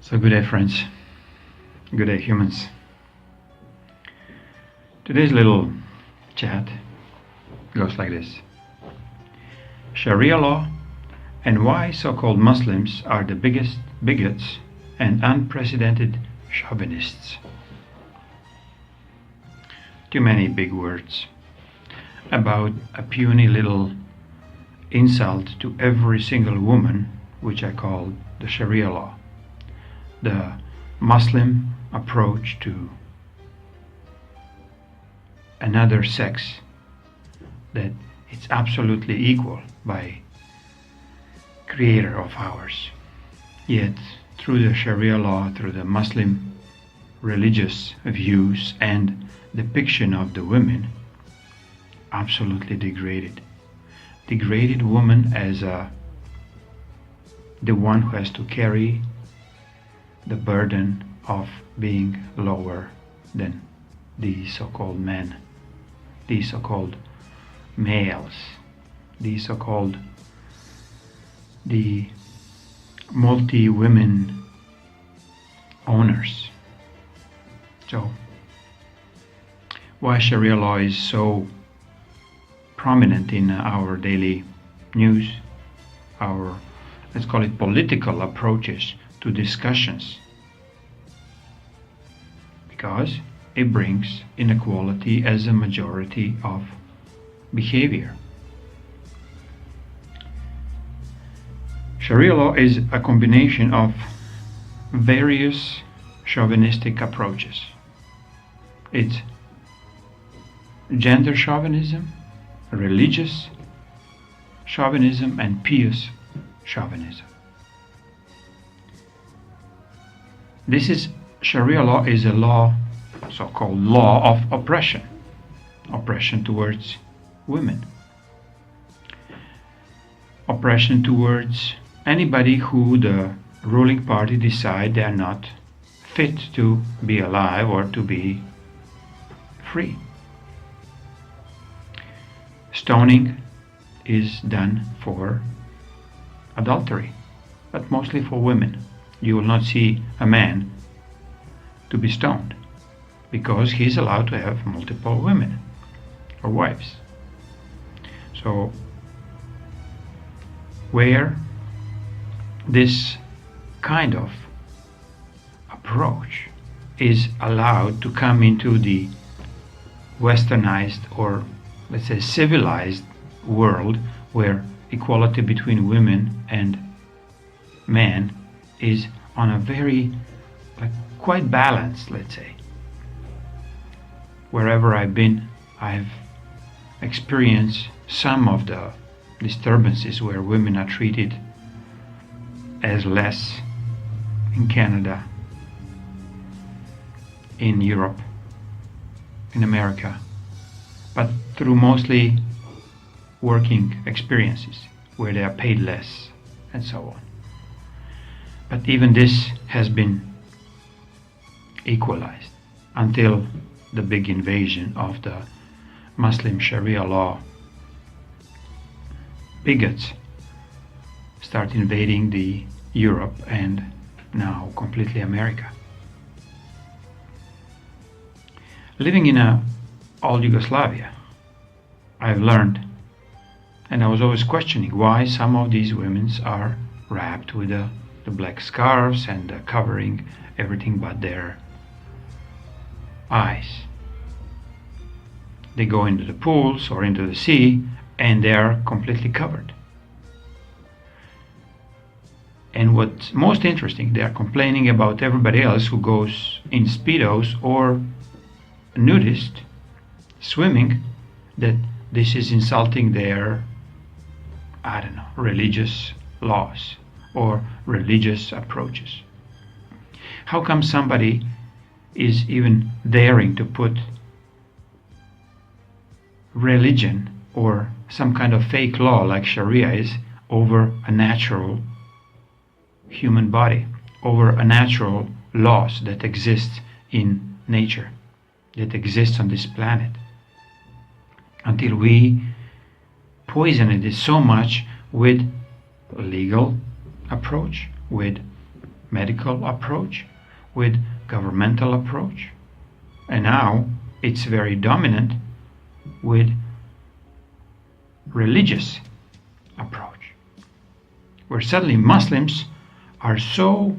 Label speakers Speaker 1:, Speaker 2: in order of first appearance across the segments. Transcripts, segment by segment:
Speaker 1: So good day, friends. Good day, humans. Today's little chat goes like this. Sharia law and why so-called Muslims are the biggest bigots and unprecedented chauvinists. Too many big words about a puny little insult to every single woman, which I call the Sharia law. The Muslim approach to another sex, that it's absolutely equal by creator of ours. Yet through the Sharia law, through the Muslim religious views and depiction of the women, absolutely degraded woman as the one who has to carry the burden of being lower than these so-called men, these so-called males, these so-called the multi-women owners. So why Sharia law is so prominent in our daily news, our, let's call it, political approaches to discussions? Because it brings inequality as a majority of behavior. Sharia law is a combination of various chauvinistic approaches. It's gender chauvinism, religious chauvinism, and pious chauvinism. Sharia law is a law, so-called law of oppression towards women, oppression towards anybody who the ruling party decide they are not fit to be alive or to be free. Stoning is done for adultery, but mostly for women. You will not see a man to be stoned because he's allowed to have multiple women or wives. So where this kind of approach is allowed to come into the westernized, or let's say civilized world, where equality between women and men is on a very quite balanced, let's say. Wherever I've been, I've experienced some of the disturbances where women are treated as less in Canada, in Europe, in America, but through mostly working experiences where they are paid less and so on. But even this has been equalized until the big invasion of the Muslim Sharia law bigots start invading the Europe and now completely America. Living in old Yugoslavia, I've learned, and I was always questioning why some of these women are wrapped with the black scarves and covering everything but their eyes. They go into the pools or into the sea and they are completely covered. And what's most interesting, they are complaining about everybody else who goes in Speedos or nudist swimming, that this is insulting their, I don't know, religious laws or religious approaches. How come somebody is even daring to put religion or some kind of fake law like Sharia is over a natural human body, over a natural laws that exist in nature, that exists on this planet, until we poison it so much with legal approach, with medical approach, with governmental approach, and now it's very dominant with religious approach, where suddenly Muslims are so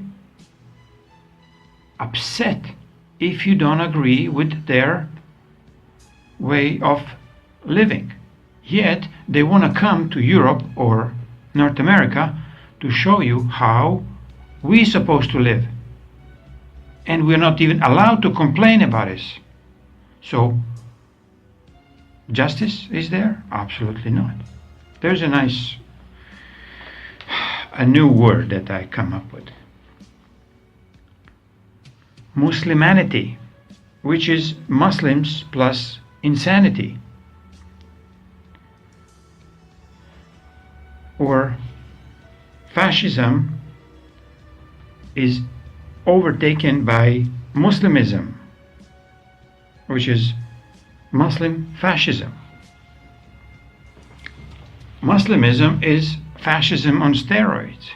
Speaker 1: upset if you don't agree with their way of living. Yet they want to come to Europe or North America to show you how we're supposed to live. And we're not even allowed to complain about it. So, justice is there? Absolutely not. There's a new word that I come up with. Muslimanity, which is Muslims plus insanity. Or fascism is overtaken by Muslimism, which is Muslim fascism. Muslimism is fascism on steroids,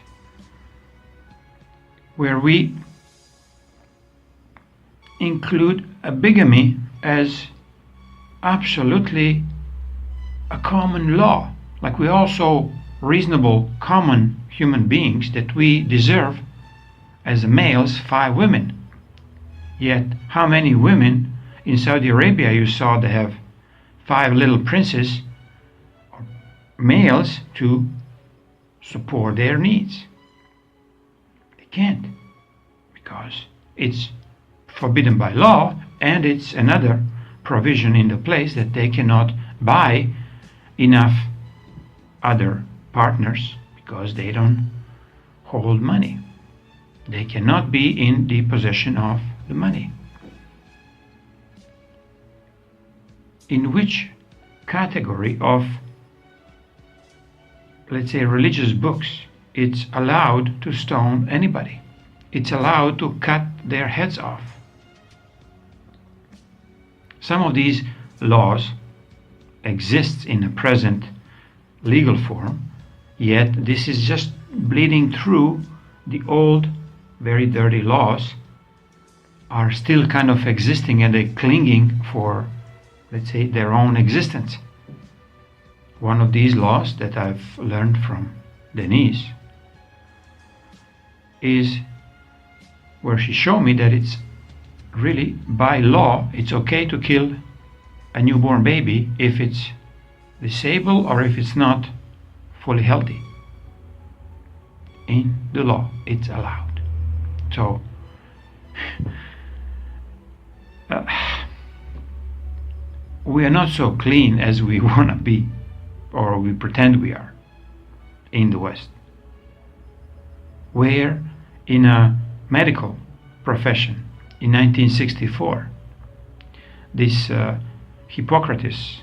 Speaker 1: where we include a bigamy as absolutely a common law, like we also reasonable common human beings that we deserve as males 5 women. Yet how many women in Saudi Arabia you saw they have 5 little princes or males to support their needs? They can't, because it's forbidden by law, and it's another provision in the place that they cannot buy enough other partners because they don't hold money. They cannot be in the possession of the money. In which category of, let's say, religious books it's allowed to stone anybody? It's allowed to cut their heads off. Some of these laws exist in a present legal form, yet this is just bleeding through the old, very dirty laws are still kind of existing, and they're clinging for, let's say, their own existence. One of these laws that I've learned from Denise is where she showed me that it's really by law it's okay to kill a newborn baby if it's disabled or if it's not fully healthy. In the law it's allowed. So we are not so clean as we want to be, or we pretend we are in the West, where in a medical profession in 1964 this Hippocrates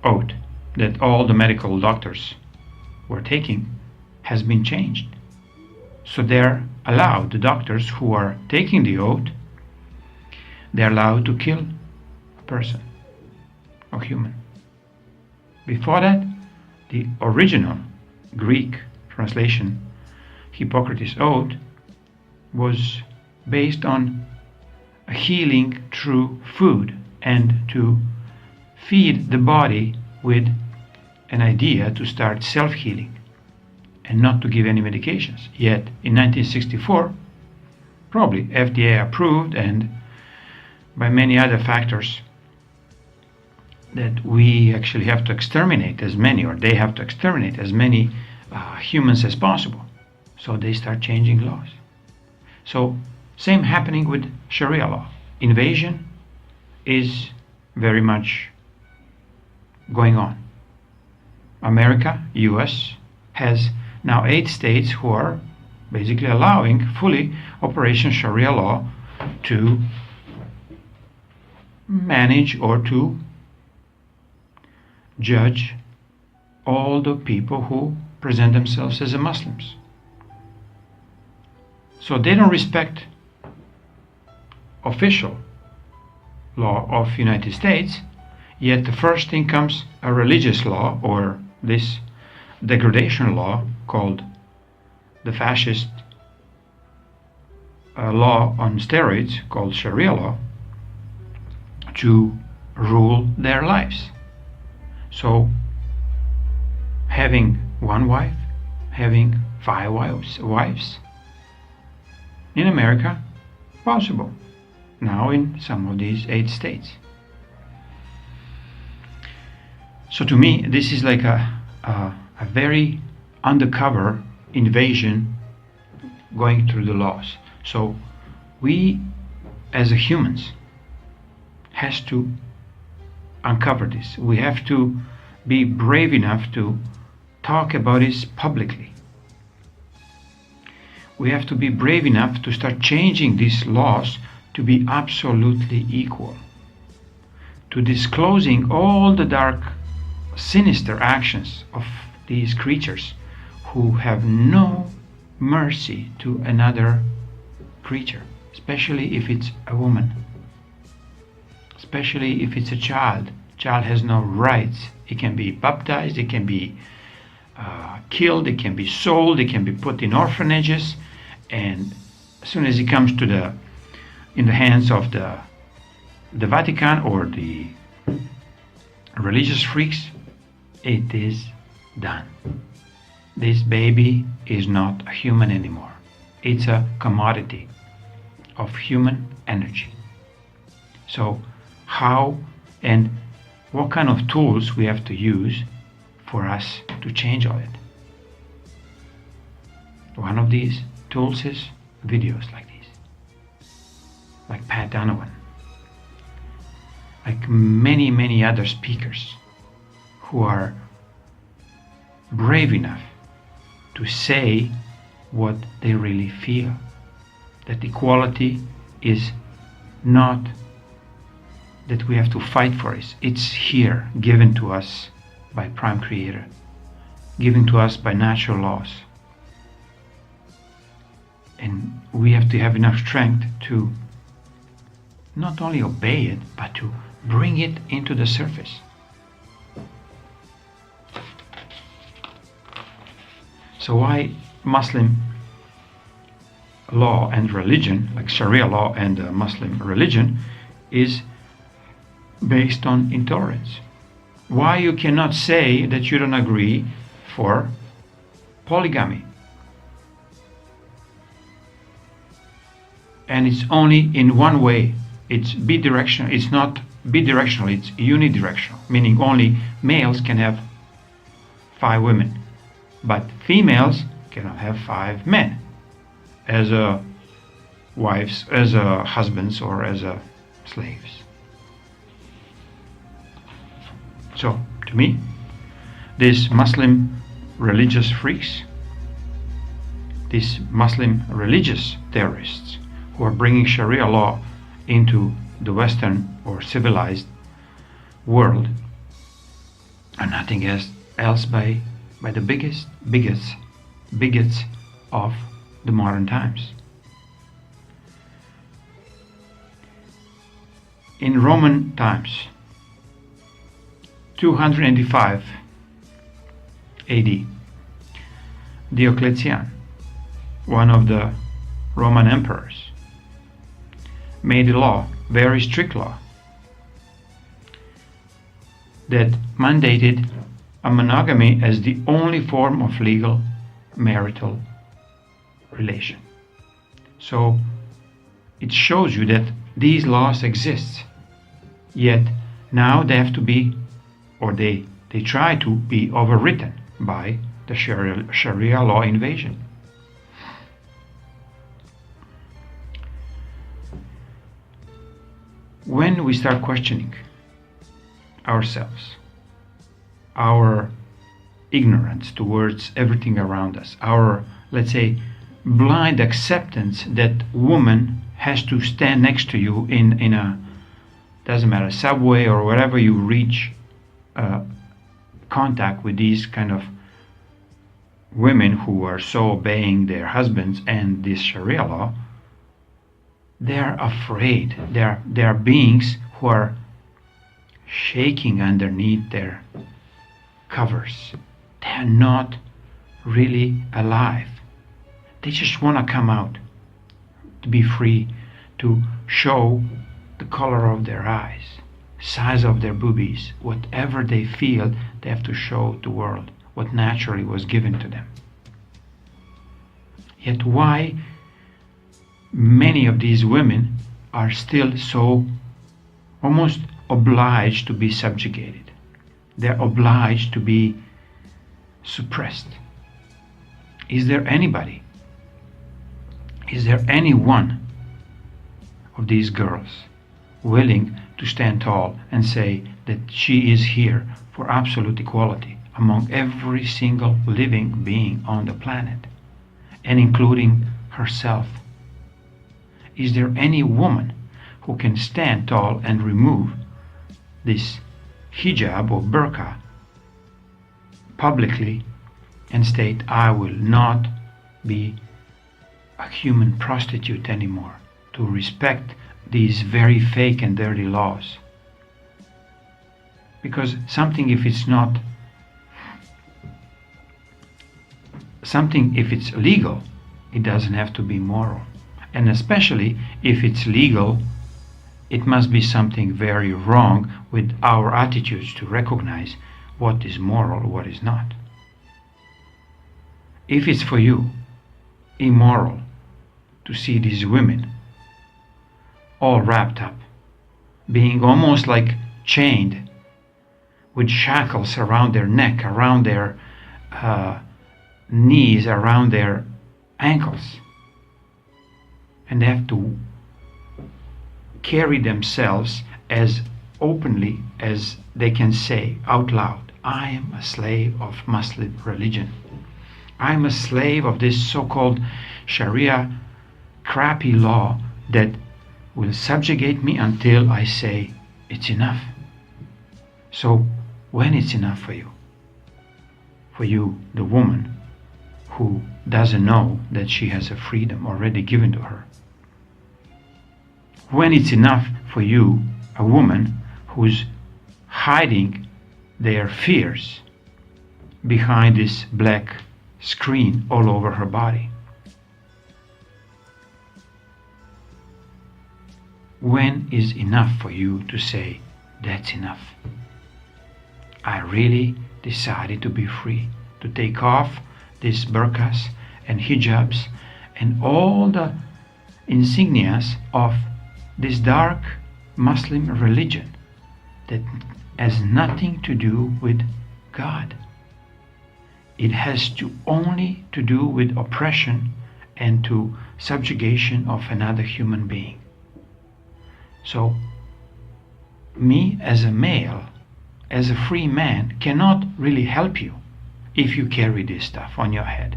Speaker 1: oath that all the medical doctors were taking has been changed. So they're allowed, the doctors who are taking the oath, they're allowed to kill a person, a human. Before that, the original Greek translation, Hippocrates' oath, was based on a healing through food and to feed the body with an idea to start self-healing and not to give any medications. Yet in 1964, probably FDA approved, and by many other factors, that we actually have to exterminate as many, or they have to exterminate as many humans as possible. So they start changing laws. So same happening with Sharia law. Invasion is very much going on. America, US, has now 8 states who are basically allowing fully Operation Sharia law to manage or to judge all the people who present themselves as Muslims. So they don't respect official law of United States, yet the first thing comes a religious law, or this degradation law called the fascist law on steroids called Sharia law to rule their lives. So having one wife, having 5 wives in America, possible now in some of these 8 states. So to me, this is like a very undercover invasion going through the laws. So we as humans has to uncover this. We have to be brave enough to talk about this publicly. We have to be brave enough to start changing these laws to be absolutely equal, to disclosing all the dark, sinister actions of these creatures who have no mercy to another creature, especially if it's a woman, especially if it's a child. Child has no rights. It can be baptized, it can be killed, it can be sold, it can be put in orphanages, and as soon as it comes to in the hands of the Vatican or the religious freaks, it is done. This baby is not a human anymore. It's a commodity of human energy. So how and what kind of tools we have to use for us to change all it? One of these tools is videos like these, like Pat Donovan, like many other speakers who are brave enough to say what they really feel, that equality is not that we have to fight for it. It's here, given to us by Prime Creator, given to us by natural laws. And we have to have enough strength to not only obey it, but to bring it into the surface. So why Muslim law and religion, like Sharia law and Muslim religion, is based on intolerance? Why you cannot say that you don't agree for polygamy? And it's only in one way. It's bidirectional. It's not bidirectional, it's unidirectional, meaning only males can have 5 women, but females cannot have 5 men as wives, as husbands, or as slaves. So, to me, these Muslim religious freaks, these Muslim religious terrorists who are bringing Sharia law into the Western or civilized world are nothing else by the bigots of the modern times. In Roman times, 285 AD, Diocletian, one of the Roman emperors, made a law, very strict law, that mandated a monogamy as the only form of legal marital relation. So it shows you that these laws exist, yet now they have to be, or they try to be overwritten by the Sharia law invasion. When we start questioning ourselves, our ignorance towards everything around us, our, let's say, blind acceptance that woman has to stand next to you in a, doesn't matter, subway or wherever you reach contact with these kind of women who are so obeying their husbands and this Sharia law, they're afraid. They're beings who are shaking underneath their covers. They're not really alive. They just want to come out, to be free, to show the color of their eyes, size of their boobies, whatever they feel they have to show the world, what naturally was given to them. Yet why many of these women are still so almost obliged to be subjugated? They're obliged to be suppressed. Is there anybody? Is there any one of these girls willing to stand tall and say that she is here for absolute equality among every single living being on the planet, and including herself? Is there any woman who can stand tall and remove this hijab or burqa publicly and state, I will not be a human prostitute anymore, to respect these very fake and dirty laws? Because something, if it's legal, it doesn't have to be moral. And especially if it's legal, it must be something very wrong with our attitudes to recognize what is moral, what is not. If it's for you immoral to see these women all wrapped up, being almost like chained with shackles around their neck, around their knees, around their ankles, and they have to carry themselves as openly as they can say out loud, I am a slave of Muslim religion. I am a slave of this so-called Sharia crappy law that will subjugate me until I say it's enough. So when it's enough for you? For you, the woman who doesn't know that she has a freedom already given to her. When it's enough for you, a woman who's hiding their fears behind this black screen all over her body. When is enough for you to say, that's enough? I really decided to be free, to take off these burqas and hijabs and all the insignias of this dark Muslim religion that has nothing to do with God. It has only to do with oppression and to subjugation of another human being. So, me as a male, as a free man, cannot really help you if you carry this stuff on your head.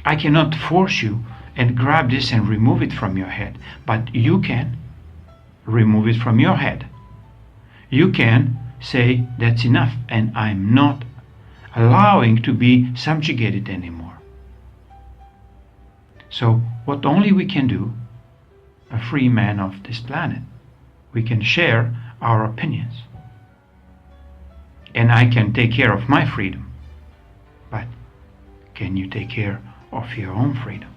Speaker 1: I cannot force you and grab this and remove it from your head, but you can remove it from your head. You can say, that's enough, and I'm not allowing to be subjugated anymore. So what only we can do, a free man of this planet, we can share our opinions. And I can take care of my freedom. But can you take care of your own freedom?